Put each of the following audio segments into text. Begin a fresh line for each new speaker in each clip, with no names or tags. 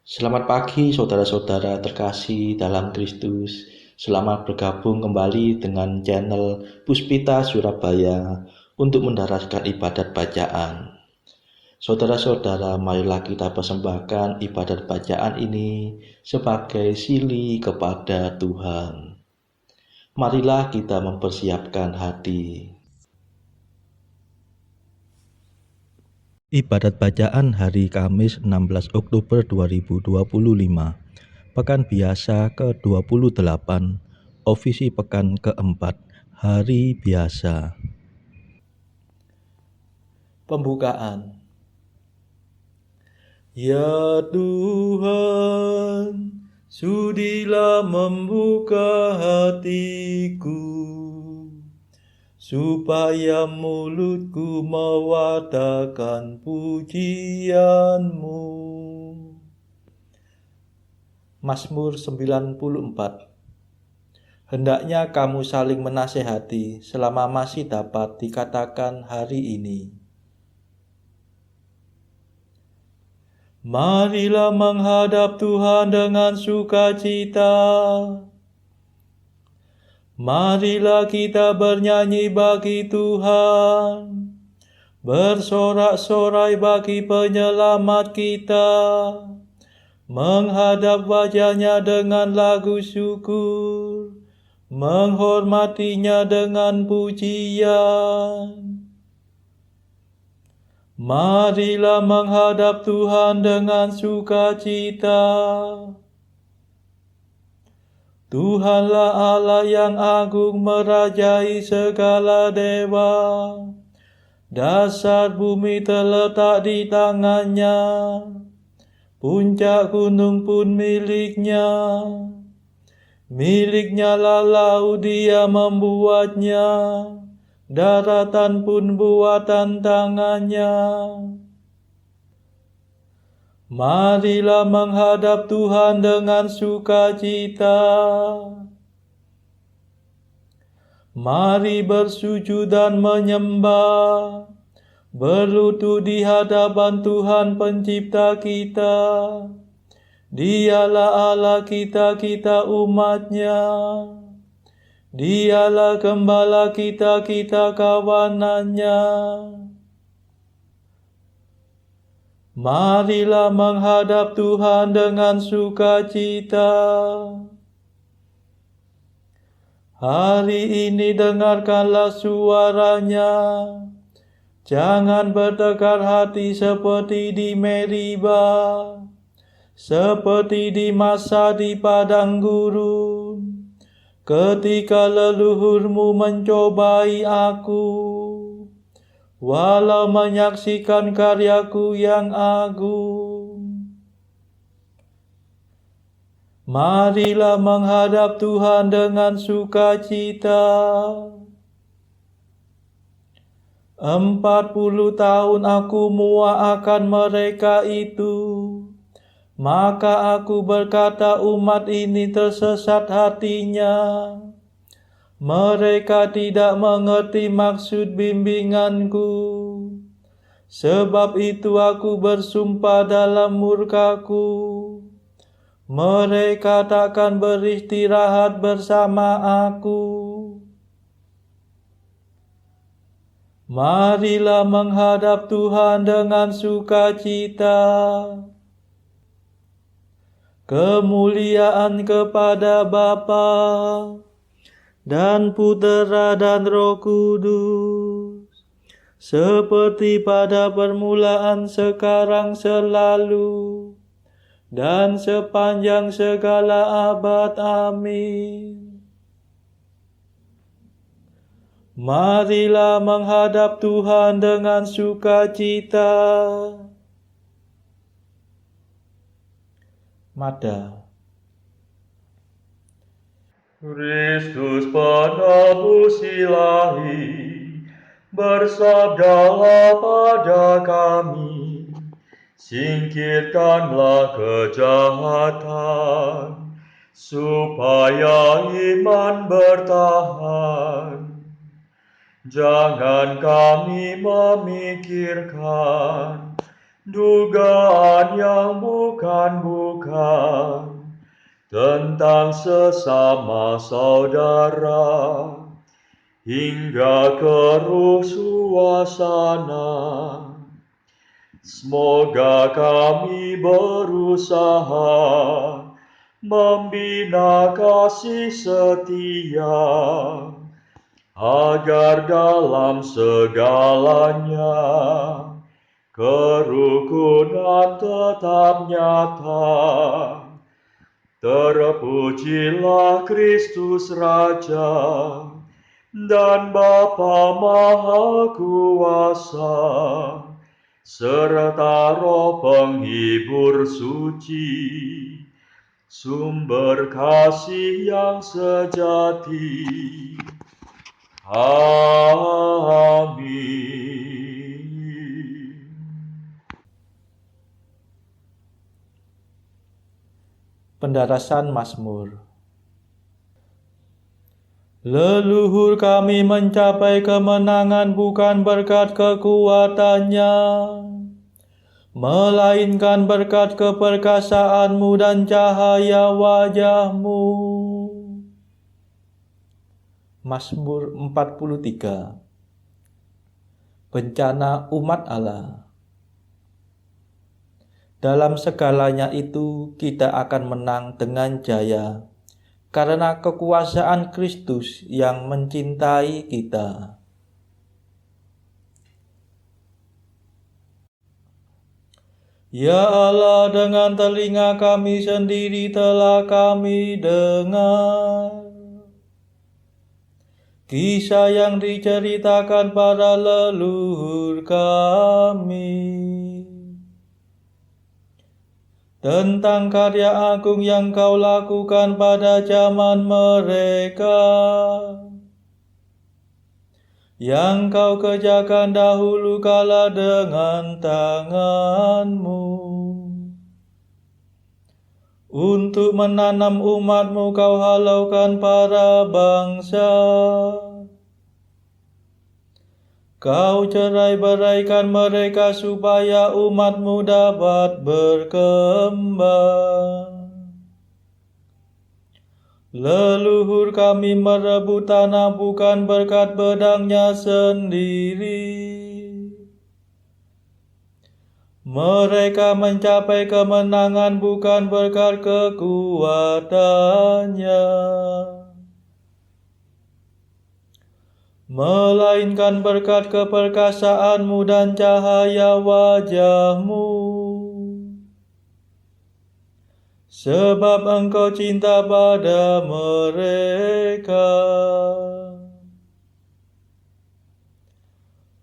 Selamat pagi saudara-saudara terkasih dalam Kristus. Selamat bergabung kembali dengan channel Puspita Surabaya untuk mendaraskan ibadat bacaan. Saudara-saudara, marilah kita persembahkan ibadat bacaan ini sebagai sili kepada Tuhan. Marilah kita mempersiapkan hati. Ibadat bacaan hari Kamis 16 Oktober 2025, Pekan Biasa ke-28, Ofisi Pekan keempat, Hari Biasa. Pembukaan. Ya Tuhan, sudilah membuka hatiku, supaya mulutku mewartakan pujian-Mu. Mazmur 94. Hendaknya kamu saling menasehati selama masih dapat dikatakan hari ini. Marilah menghadap Tuhan dengan sukacita. Marilah kita bernyanyi bagi Tuhan, bersorak-sorai bagi penyelamat kita, menghadap wajah-Nya dengan lagu syukur, menghormatinya dengan pujian. Marilah menghadap Tuhan dengan sukacita. Tuhanlah Allah yang agung merajai segala dewa. Dasar bumi terletak di tangan-Nya, puncak gunung pun milik-Nya. Milik-Nya lah laut, Dia membuatnya, daratan pun buatan tangan-Nya. Marilah menghadap Tuhan dengan sukacita. Mari bersujud dan menyembah, berlutut di hadapan Tuhan Pencipta kita. Dialah Allah kita, kita umat-Nya. Dialah Gembala kita, kita kawanan-Nya. Marilah menghadap Tuhan dengan sukacita. Hari ini dengarkanlah suara-Nya. Jangan bertekar hati seperti di Meriba, seperti di masa di padang gurun, ketika leluhurmu mencobai aku, walau menyaksikan karyaku yang agung. Marilah menghadap Tuhan dengan sukacita. 40 tahun aku muak akan mereka itu, maka aku berkata umat ini tersesat hatinya. Mereka tidak mengerti maksud bimbinganku. Sebab itu aku bersumpah dalam murkaku, mereka takkan beristirahat bersama aku. Marilah menghadap Tuhan dengan sukacita. Kemuliaan kepada Bapa dan Putera dan Roh Kudus, seperti pada permulaan, sekarang, selalu, dan sepanjang segala abad. Amin. Marilah menghadap Tuhan dengan sukacita. Mada.
Kristus penebus ilahi, bersabdalah pada kami, singkirkanlah kejahatan, supaya iman bertahan. Jangan kami memikirkan dugaan yang bukan-bukan tentang sesama saudara, hingga keruh suasana. Semoga kami berusaha membina kasih setia, agar dalam segalanya kerukunan tetap nyata. Terpujilah Kristus Raja dan Bapa Maha Kuasa, serta Roh Penghibur suci, sumber kasih yang sejati. Amin.
Pendarasan Mazmur. Leluhur kami mencapai kemenangan bukan berkat kekuatannya, melainkan berkat keperkasaanmu dan cahaya wajahmu. Mazmur 43. Bencana umat Allah. Dalam segalanya itu kita akan menang dengan jaya, karena kekuasaan Kristus yang mencintai kita. Ya Allah, dengan telinga kami sendiri telah kami dengar kisah yang diceritakan para leluhur kami tentang karya agung yang Kau lakukan pada zaman mereka, yang Kau kerjakan dahulu kala dengan tangan-Mu. Untuk menanam umat-Mu Kau halaukan para bangsa. Kau cerai-beraikan mereka supaya umat-Mu dapat berkembang. Leluhur kami merebut tanah bukan berkat pedangnya sendiri. Mereka mencapai kemenangan bukan berkat kekuatannya, melainkan berkat keperkasaanmu dan cahaya wajahmu. Sebab Engkau cinta pada mereka.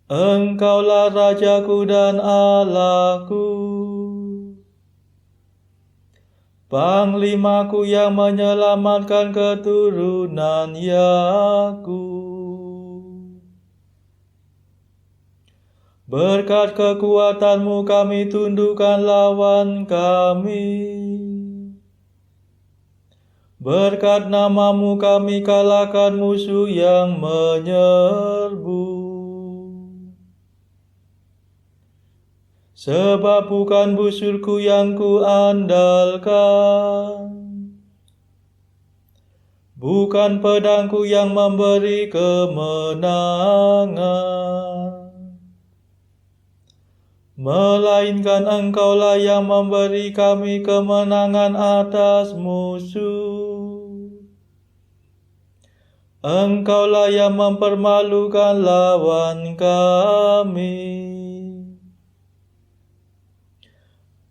Engkaulah Rajaku dan Allahku, Panglimaku yang menyelamatkan keturunan Yakub. Berkat kekuatanmu kami tundukkan lawan kami. Berkat namamu kami kalahkan musuh yang menyerbu. Sebab bukan busurku yang kuandalkan, bukan pedangku yang memberi kemenangan, melainkan Engkaulah yang memberi kami kemenangan atas musuh. Engkaulah yang mempermalukan lawan kami.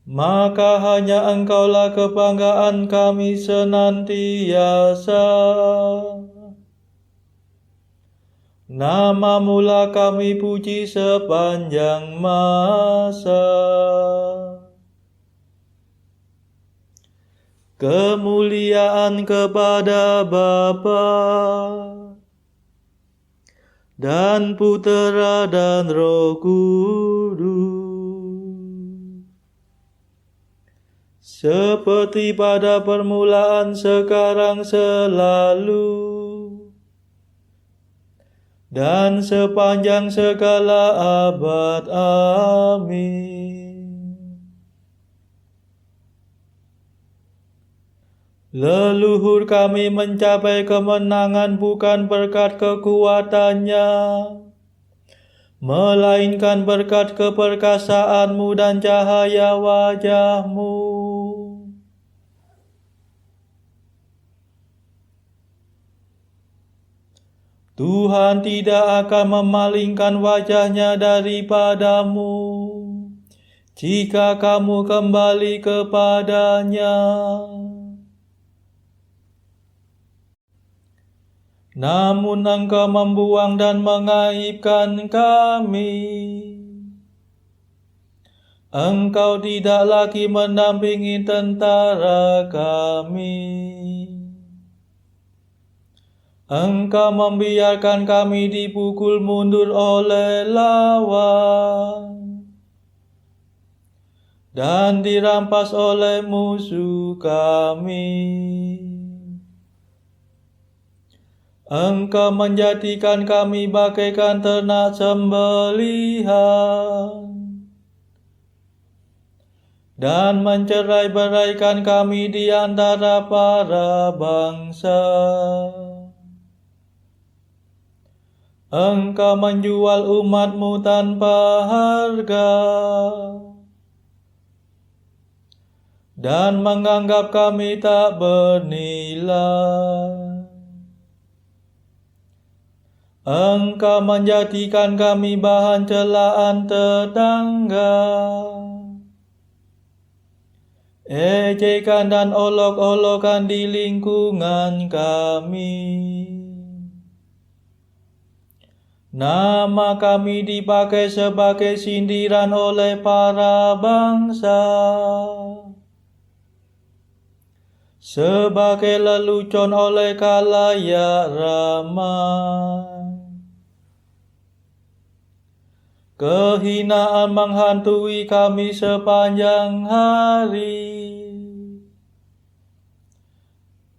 Maka hanya Engkaulah kebanggaan kami senantiasa. Namamu-lah kami puji sepanjang masa. Kemuliaan kepada Bapa dan Putera dan Roh Kudus, seperti pada permulaan, sekarang, selalu, dan sepanjang segala abad. Amin. Leluhur kami mencapai kemenangan bukan berkat kekuatannya, melainkan berkat keperkasaanmu dan cahaya wajahmu. Tuhan tidak akan memalingkan wajahnya daripadamu jika kamu kembali kepadanya. Namun engkau membuang dan mengaibkan kami. Engkau tidak lagi mendampingi tentara kami. Engkau membiarkan kami dipukul mundur oleh lawan dan dirampas oleh musuh kami. Engkau menjadikan kami bagaikan ternak sembelihan dan mencerai-beraikan kami di antara para bangsa. Engkau menjual umatmu tanpa harga dan menganggap kami tak bernilai. Engkau menjadikan kami bahan celaan tetangga, ejekan dan olok-olokan di lingkungan kami. Nama kami dipakai sebagai sindiran oleh para bangsa, sebagai lelucon oleh khalayak ramai. Kehinaan menghantui kami sepanjang hari.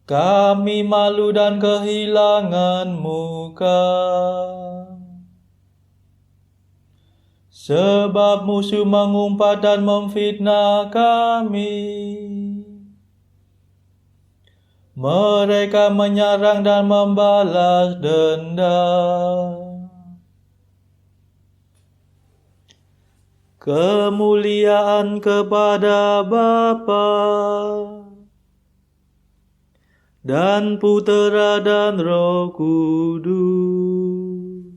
Kami malu dan kehilangan muka, sebab musuh mengumpat dan memfitnah kami. Mereka menyerang dan membalas dendam. Kemuliaan kepada Bapa dan Putera dan Roh Kudus,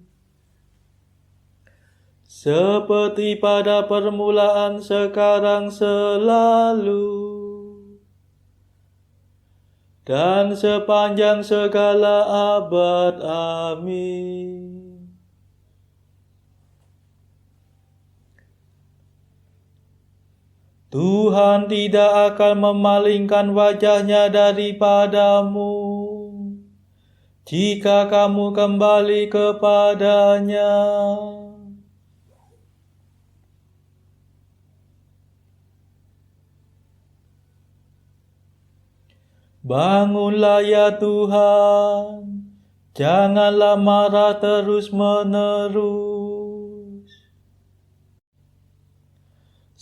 seperti pada permulaan, sekarang, selalu, dan sepanjang segala abad. Amin. Tuhan tidak akan memalingkan wajahnya daripadamu jika kamu kembali kepadanya. Bangunlah ya Tuhan, janganlah marah terus-menerus.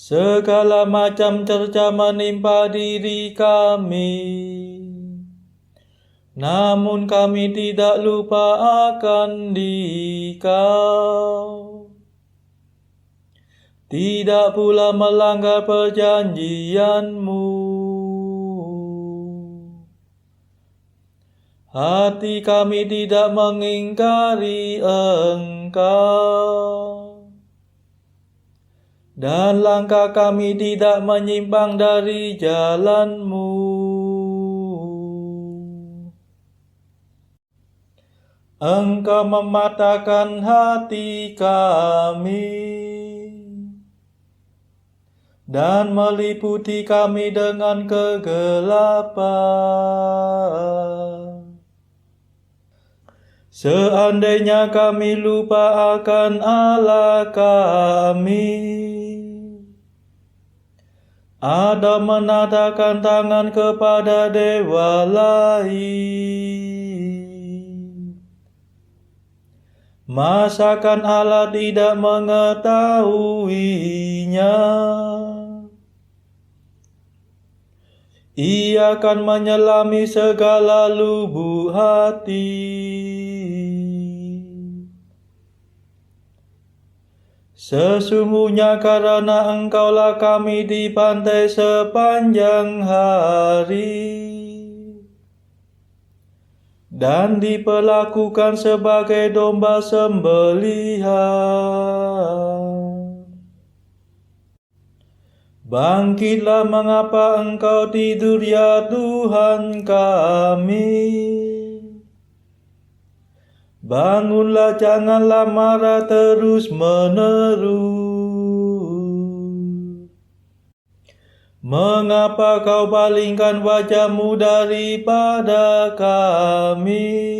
Segala macam cerca menimpa diri kami, namun kami tidak lupa akan Dikau. Tidak pula melanggar perjanjian-Mu. Hati kami tidak mengingkari Engkau, dan langkah kami tidak menyimpang dari jalan-Mu. Engkau mematahkan hati kami dan meliputi kami dengan kegelapan. Seandainya kami lupa akan Allah kami, atau menadahkan tangan kepada dewa lain, masakan Allah tidak mengetahuinya? Ia akan menyelami segala lubuk hati. Sesungguhnya karena Engkaulah kami dibantai sepanjang hari dan diperlakukan sebagai domba sembelihan. Bangkitlah, mengapa Engkau tidur, ya Tuhan kami. Bangunlah, janganlah marah terus-menerus. Mengapa Kau palingkan wajah-Mu daripada kami?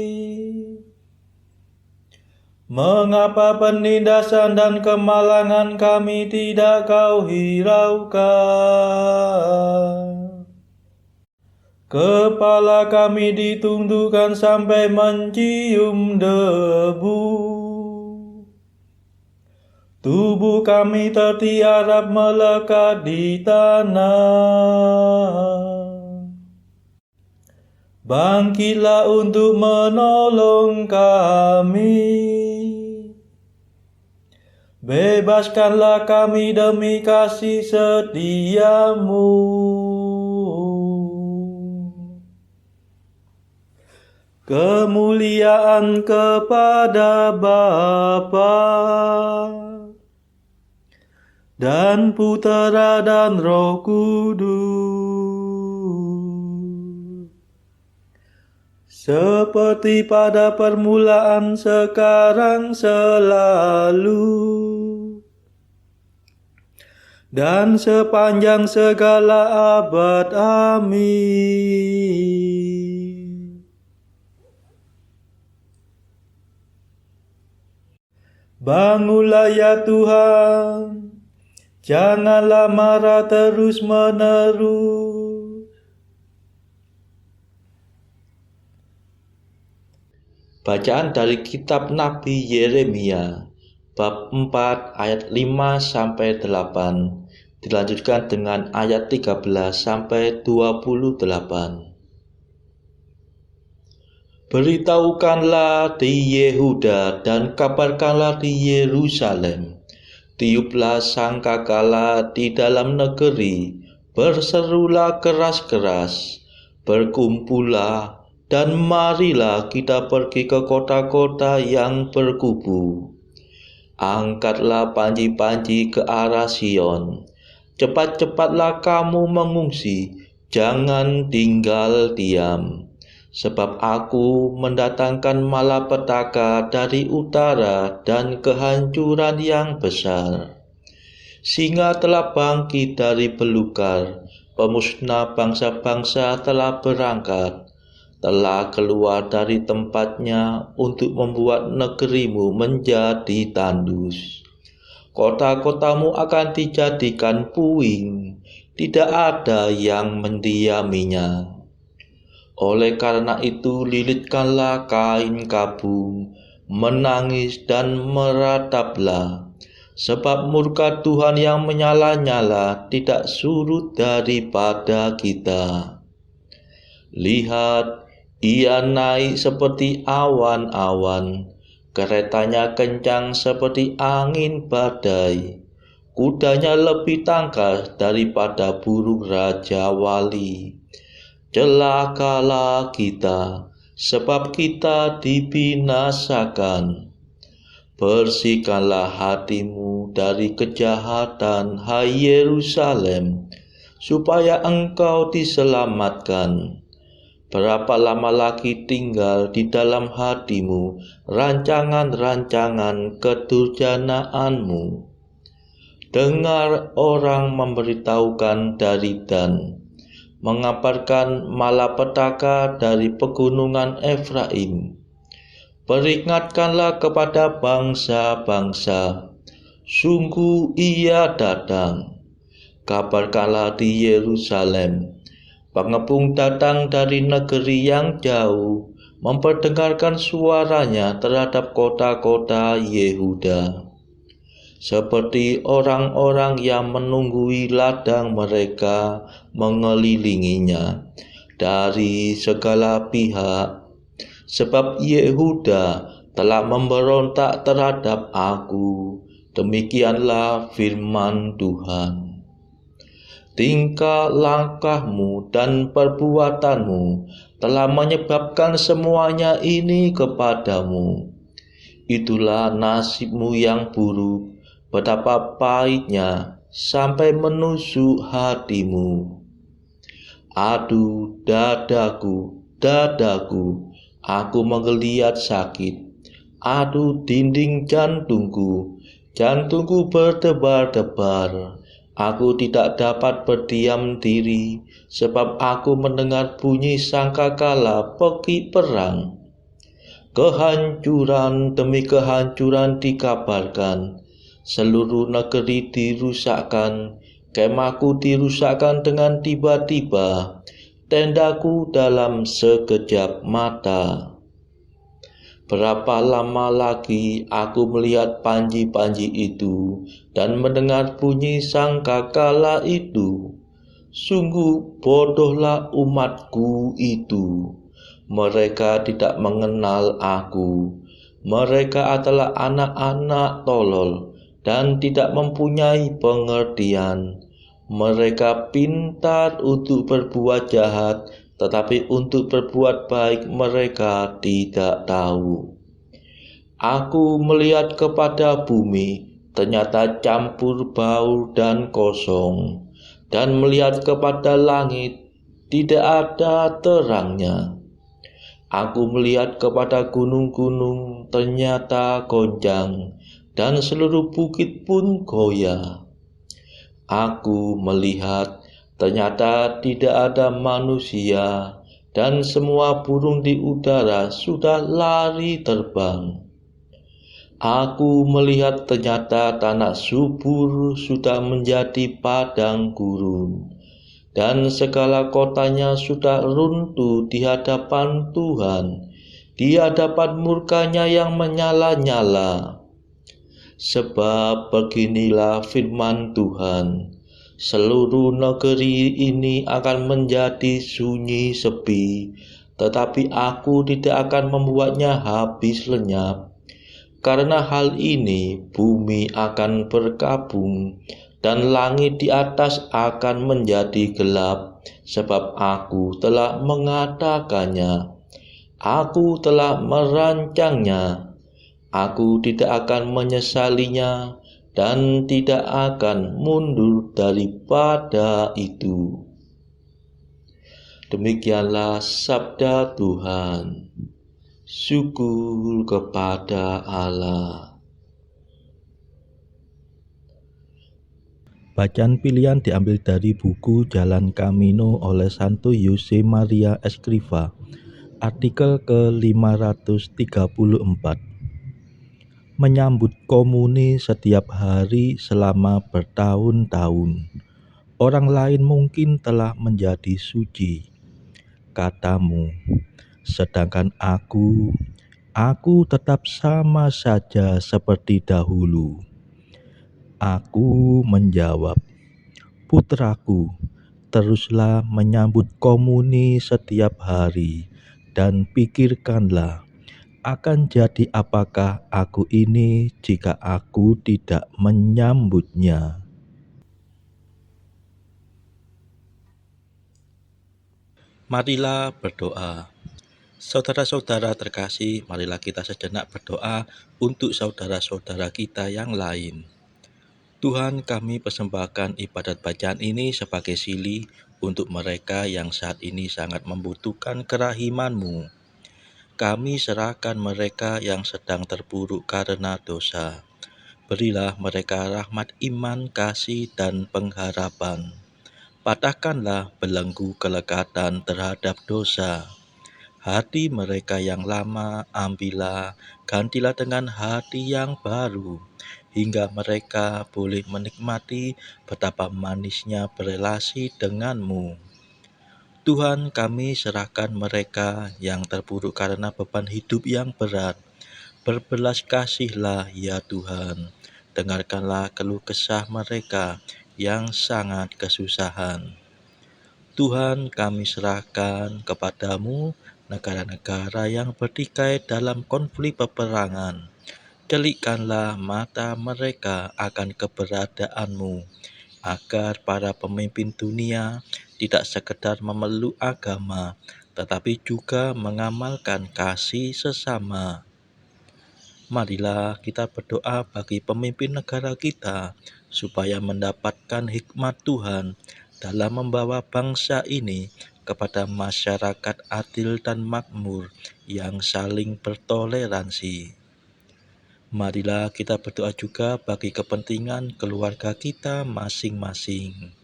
Mengapa penindasan dan kemalangan kami tidak Kau hiraukan? Kepala kami ditundukkan sampai mencium debu. Tubuh kami tertiarap melekat di tanah. Bangkitlah untuk menolong kami. Bebaskanlah kami demi kasih setia-Mu. Kemuliaan kepada Bapa dan Putera dan Roh Kudus, seperti pada permulaan, sekarang, selalu, dan sepanjang segala abad. Amin. Bangunlah ya Tuhan, janganlah marah terus-menerus.
Bacaan dari kitab Nabi Yeremia, bab 4 ayat 5-8, dilanjutkan dengan ayat 13-28. Beritahukanlah di Yehuda dan kabarkanlah di Yerusalem. Tiuplah sangkakala di dalam negeri, berserulah keras-keras, berkumpullah dan marilah kita pergi ke kota-kota yang berkubu. Angkatlah panji-panji ke arah Sion. Cepat-cepatlah kamu mengungsi, jangan tinggal diam. Sebab Aku mendatangkan malapetaka dari utara dan kehancuran yang besar. Singa telah bangkit dari belukar, pemusnah bangsa-bangsa telah berangkat, telah keluar dari tempatnya untuk membuat negerimu menjadi tandus. Kota-kotamu akan dijadikan puing, tidak ada yang mendiaminya. Oleh karena itu lilitkanlah kain kabung, menangis dan merataplah, sebab murka Tuhan yang menyala-nyala tidak surut daripada kita. Lihat, Ia naik seperti awan-awan, keretanya kencang seperti angin badai, kudanya lebih tangkas daripada burung raja wali. Celakalah kita, sebab kita dibinasakan. Bersihkanlah hatimu dari kejahatan, hai Yerusalem, supaya engkau diselamatkan. Berapa lama lagi tinggal di dalam hatimu rancangan-rancangan kedurjanaanmu? Dengar orang memberitahukan dari Dan, mengabarkan malapetaka dari pegunungan Efraim. Peringatkanlah kepada bangsa-bangsa, sungguh Ia datang. Kabarkanlah di Yerusalem, pengepung datang dari negeri yang jauh, memperdengarkan suaranya terhadap kota-kota Yehuda. seperti orang-orang yang menunggui ladang mereka mengelilinginya dari segala pihak. Sebab Yehuda telah memberontak terhadap aku. Demikianlah firman Tuhan. Tingkah langkahmu dan perbuatanmu telah menyebabkan semuanya ini kepadamu. Itulah nasibmu yang buruk, betapa pahitnya sampai menusuk hatimu. Aduh, dadaku, dadaku, aku menggeliat sakit. Aduh, dinding jantungku, jantungku berdebar-debar. Aku tidak dapat berdiam diri, sebab aku mendengar bunyi sangkakala pergi perang. Kehancuran demi kehancuran dikabarkan, seluruh negeri dirusakkan, kemahku dirusakkan dengan tiba-tiba, tendaku dalam sekejap mata. Berapa lama lagi aku melihat panji-panji itu dan mendengar bunyi sangkakala itu? Sungguh bodohlah umatku itu. Mereka tidak mengenal aku. Mereka adalah anak-anak tolol dan tidak mempunyai pengertian. Mereka pintar untuk berbuat jahat, tetapi untuk berbuat baik mereka tidak tahu. Aku melihat kepada bumi, ternyata campur bau dan kosong, dan melihat kepada langit, tidak ada terangnya. Aku melihat kepada gunung-gunung, ternyata goncang, dan seluruh bukit pun goyah. Aku melihat, ternyata tidak ada manusia, dan semua burung di udara sudah lari terbang. Aku melihat, ternyata tanah subur sudah menjadi padang gurun, dan segala kotanya sudah runtuh di hadapan Tuhan, di hadapan murkanya yang menyala-nyala. Sebab beginilah firman Tuhan, seluruh negeri ini akan menjadi sunyi sepi, tetapi aku tidak akan membuatnya habis lenyap. Karena hal ini bumi akan berkabung dan langit di atas akan menjadi gelap, sebab aku telah mengadakannya. Aku telah merancangnya. Aku tidak akan menyesalinya dan tidak akan mundur daripada itu. Demikianlah sabda Tuhan. Syukur kepada Allah.
Bacaan pilihan diambil dari buku Jalan Camino oleh Santo Jose Maria Escrivá, artikel ke-534. Menyambut komuni setiap hari selama bertahun-tahun. Orang lain mungkin telah menjadi suci, katamu, sedangkan aku tetap sama saja seperti dahulu. Aku menjawab, putraku, teruslah menyambut komuni setiap hari dan pikirkanlah, akan jadi apakah aku ini jika aku tidak menyambutnya? Marilah berdoa. Saudara-saudara terkasih, marilah kita sejenak berdoa untuk saudara-saudara kita yang lain. Tuhan, kami persembahkan ibadat bacaan ini sebagai sili untuk mereka yang saat ini sangat membutuhkan kerahiman-Mu. Kami serahkan mereka yang sedang terpuruk karena dosa. Berilah mereka rahmat iman, kasih, dan pengharapan. Patahkanlah belenggu kelekatan terhadap dosa. Hati mereka yang lama ambillah, gantilah dengan hati yang baru, hingga mereka boleh menikmati betapa manisnya berelasi dengan-Mu. Tuhan, kami serahkan mereka yang terpuruk karena beban hidup yang berat. Berbelas kasihlah ya Tuhan,
dengarkanlah keluh kesah mereka yang sangat kesusahan. Tuhan, kami serahkan kepadamu negara-negara yang bertikai dalam konflik peperangan. Celikkanlah mata mereka akan keberadaanmu, agar para pemimpin dunia tidak sekedar memeluk agama, tetapi juga mengamalkan kasih sesama. Marilah kita berdoa bagi pemimpin negara kita, supaya mendapatkan hikmat Tuhan dalam membawa bangsa ini kepada masyarakat adil dan makmur yang saling bertoleransi. Marilah kita berdoa juga bagi kepentingan keluarga kita masing-masing.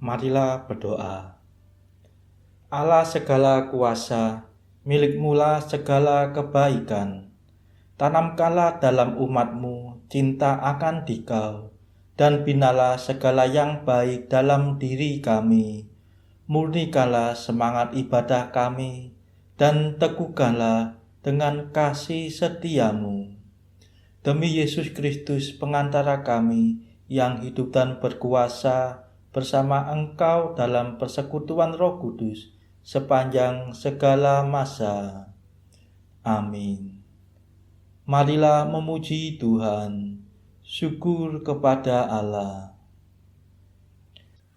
Marilah berdoa. Allah segala kuasa, milik-Mu-lah segala kebaikan. Tanamkanlah dalam umat-Mu cinta akan Dikau, dan binalah segala yang baik dalam diri kami. Murnikanlah semangat ibadah kami, dan teguhkanlah dengan kasih setia-Mu. Demi Yesus Kristus pengantara kami, yang hidup dan berkuasa bersama Engkau dalam persekutuan Roh Kudus sepanjang segala masa. Amin. Marilah memuji Tuhan. Syukur kepada Allah.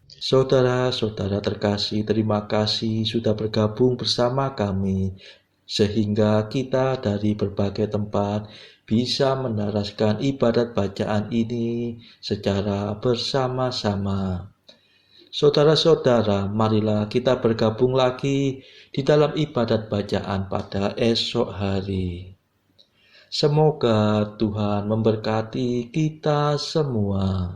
Saudara-saudara terkasih, terima kasih sudah bergabung bersama kami, sehingga kita dari berbagai tempat bisa menaraskan ibadat bacaan ini secara bersama-sama. Saudara-saudara, marilah kita bergabung lagi di dalam ibadat bacaan pada esok hari. Semoga Tuhan memberkati kita semua.